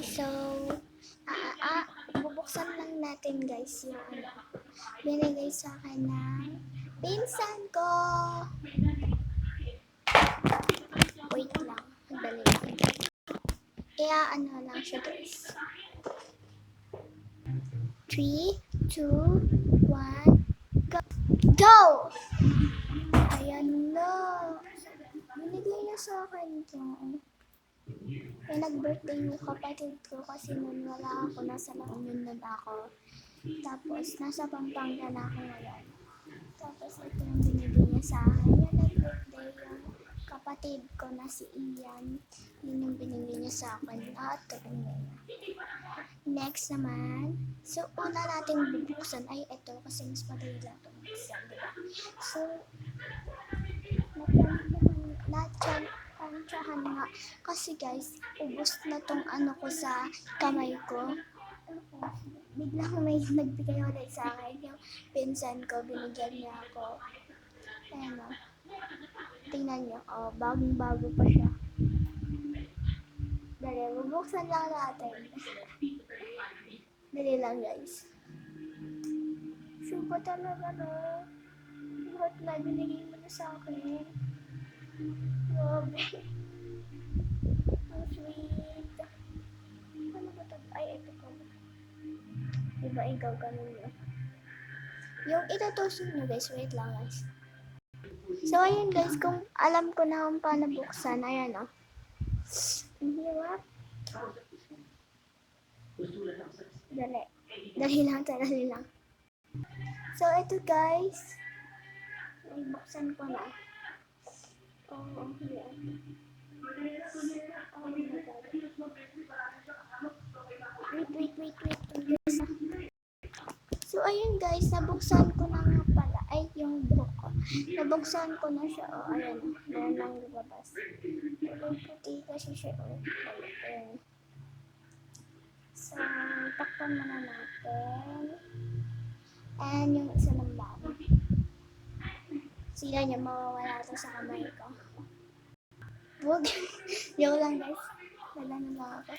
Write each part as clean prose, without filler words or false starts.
So, bubuksan lang natin guys yung binigay sa akin ng pinsan ko. Wait lang, madali lang. Kaya lang siya guys. 3, 2, 1, go! Go! Ayan na. Binigay niya sa akin ito. Kaya nag-birthday yung kapatid ko kasi nun wala ako, nasa La Union nun ako. Tapos, nasa Pampanga na ako ngayon. Tapos, ito yung binigay niya sa akin. Yung nag-birthday yung kapatid ko na si Ian. Yun yung binigay niya sa akin. Ito niya. Next naman, so una natin bubuksan ay ito kasi mas madali lang ito bubuksan, diba? So, natsahan nga. Kasi guys, ubos na tong ko sa kamay ko. Biglang may nagbigay ulit sa akin. Yung pinsan ko, binigyan niya ako. Ayan o. Tingnan niyo. Bagong-bago pa siya. Dali, bubuksan lang natin. Dali lang guys. Suba talaga no. Lahat na binigay mo na sa akin. Grabe. Ang sweet. Ano ba ito? Ay, ito ko. Diba ikaw ganun nyo? Yung itutusok nyo guys. Wait lang guys. So ayun guys. Kung alam ko na kung paano buksan. Ayan o. Ang hirap. Dali. Dali lang. So, ito guys. Buksan ko na. Yan. Oh my God. Wait. So, ayun guys. Nabuksan ko na nga pala. Ay, yung buhok ko. Nabuksan ko na siya. Ayan. Meron lang lumabas. Puti kasi siya. Ayan. So, takpan muna natin. And yung isa ng bago. Sila niya mawawala ito sa kamay ko. Huwag. Yung lang guys. Wala na lang ako.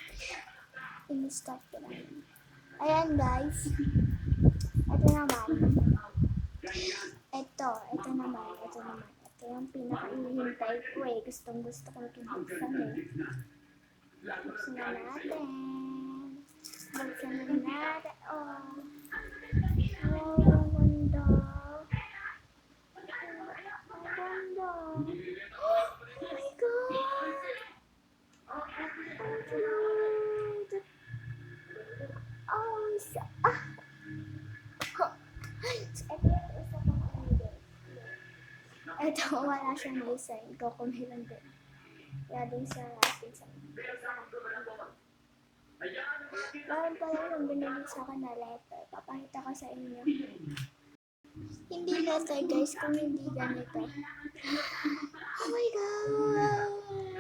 In-stop ko lang. Ayan guys. Ito naman. Ito naman. Ito yung pinaka-ihintay ko eh. Gusto kong tubuksan eh. Buksan na natin. Oh, ang ganda. Oh my God! Oh, cute! Ito, wala siyang design. Kukunin lang din. Kaya din sa design. Parang yung binigay sa akin na letter. Papakita ko sa inyo. Hindi letter guys, kung hindi ganito. Oh my God!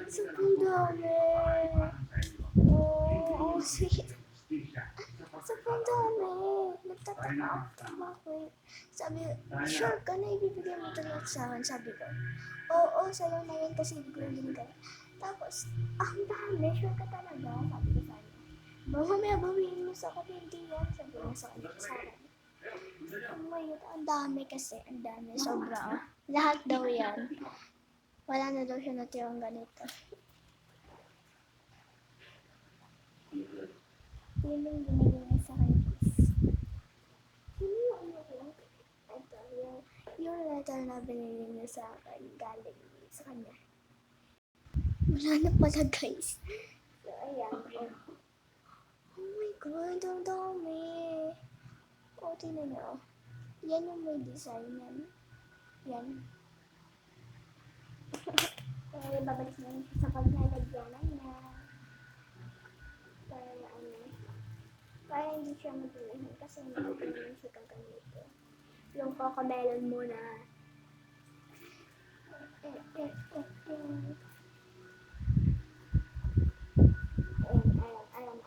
Sobrang dami! Oh, sweet! Sobrang dami! Nagtataka ako. Bakit? Sabi, sure ka na ibibigay mo ito lahat sa akin. Sabi ko, oo, sa'yo na yun kasi hindi ko yung ganyan. Tapos, ang dami, sure ka talaga. Sabi ko sa akin. Mamaya bawiin mo sa akin, hindi yan. Sabi mo sa akin. Oh my God, ang dami kasi. Ang dami, sobra. Lahat daw yan. Wala na daw siya natirang ganito. Yun yung binigay niya sa akin. Ito, yung letter na binigay niya sa akin, galing sa kanya. Wala na pala guys. So, ayan. Oh my God, ang dami. O, tingnan nyo. Yan yung may design yan. Yan. Kaya babalik na yun sa paglalagyanan niya. Para hindi siya madulihin kasi hindi ko naman siya kaganito. Yung cocomelon muna. Ayan.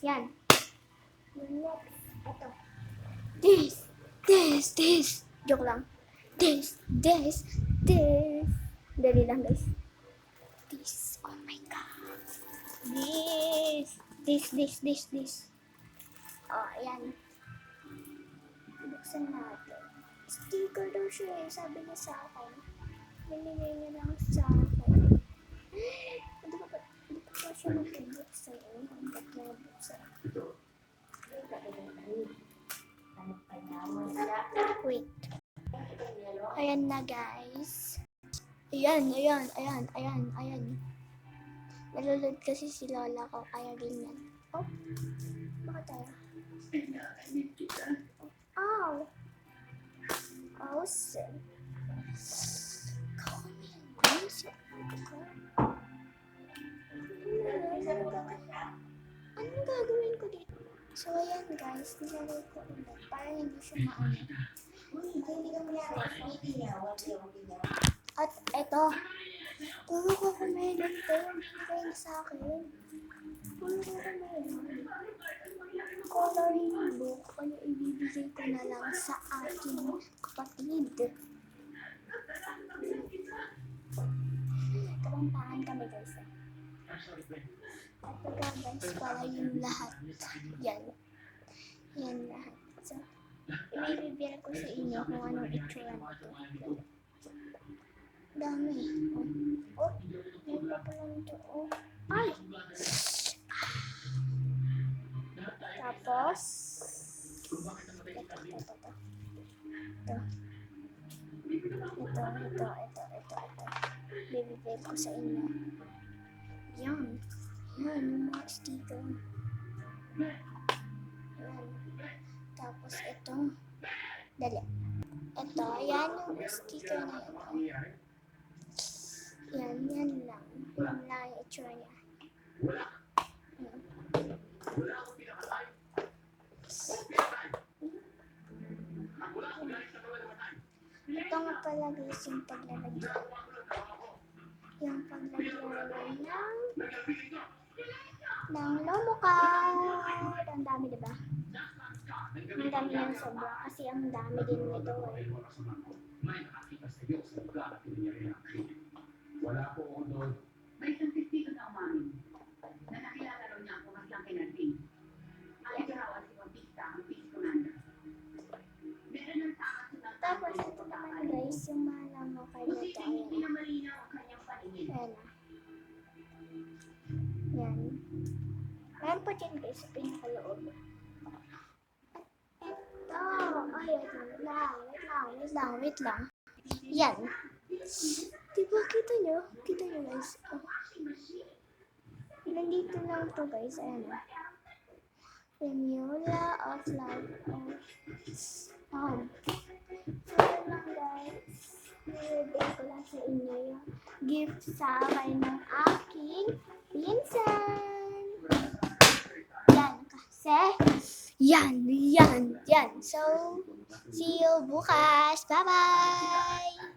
Yan. Yung next, ito. This. Joke lang. This. Dali lang guys. This. Oh, ayan. Buksan natin. Sticker daw siya eh. Sabi niya sa akin. Binigay niya lang sa akin. Hindi ko pa siya mag-buksan eh. Ang ba't niya buksan? Wait. Ayan na guys. Ayan. Nalulod kasi si lola ko, kaya ganyan. Oh, bakit tayo? Ow! Oh, sin. Anong gagawin ko dito? So, ayan guys, nilalagay ko ulit para hindi siya maano. At eto, puro ko kumelon to yung bigay sa akin. Puro ko kumelon. Coloring book, ano ibibigay ko na lang sa aking kapatid. Kabantaan kami guys. At pagka guys, para yung lahat. Yan lahat. So, i-reveal ko sa inyo kung anong itsura nito. Dami. Oh, may pa pala nito. Oh. Ay! Tapos, ito. Bibigay ko sa inyo. Yan, yung mga sticker. Yan. Tapos ito. Dali. Ito, yan yung sticker na ito. Yan lang. Yan lang yung itsura niya. Ito nga pala guys yung paglalagyan. Yung paglalagyan ng lomo card. Ang dami diba? Ang dami yan sobra kasi ang dami din nito eh. Wala po ako doon. May isang testigo na umamin na nakilala raw niya ako mas lang kinanting. Ay, karawan si Bautista ang pisto nanda. Meron ng takas na Tapos ito naman guys, yung mga lomo card na ito. hindi na malinaw ang kanyang paningin. Ayan na. Yan. Meron pa dyan guys sa pinakaloob. Wait lang. Yan. Diba kita nyo? Kita nyo guys. Oh. Nandito lang to guys. Ayan na. Formula of Life. So yun lang guys. Nilagay ko lang sa inyo yung gift sa akin ng aking pinsan. Yan kasi. Yan. So, see you bukas. Bye-bye!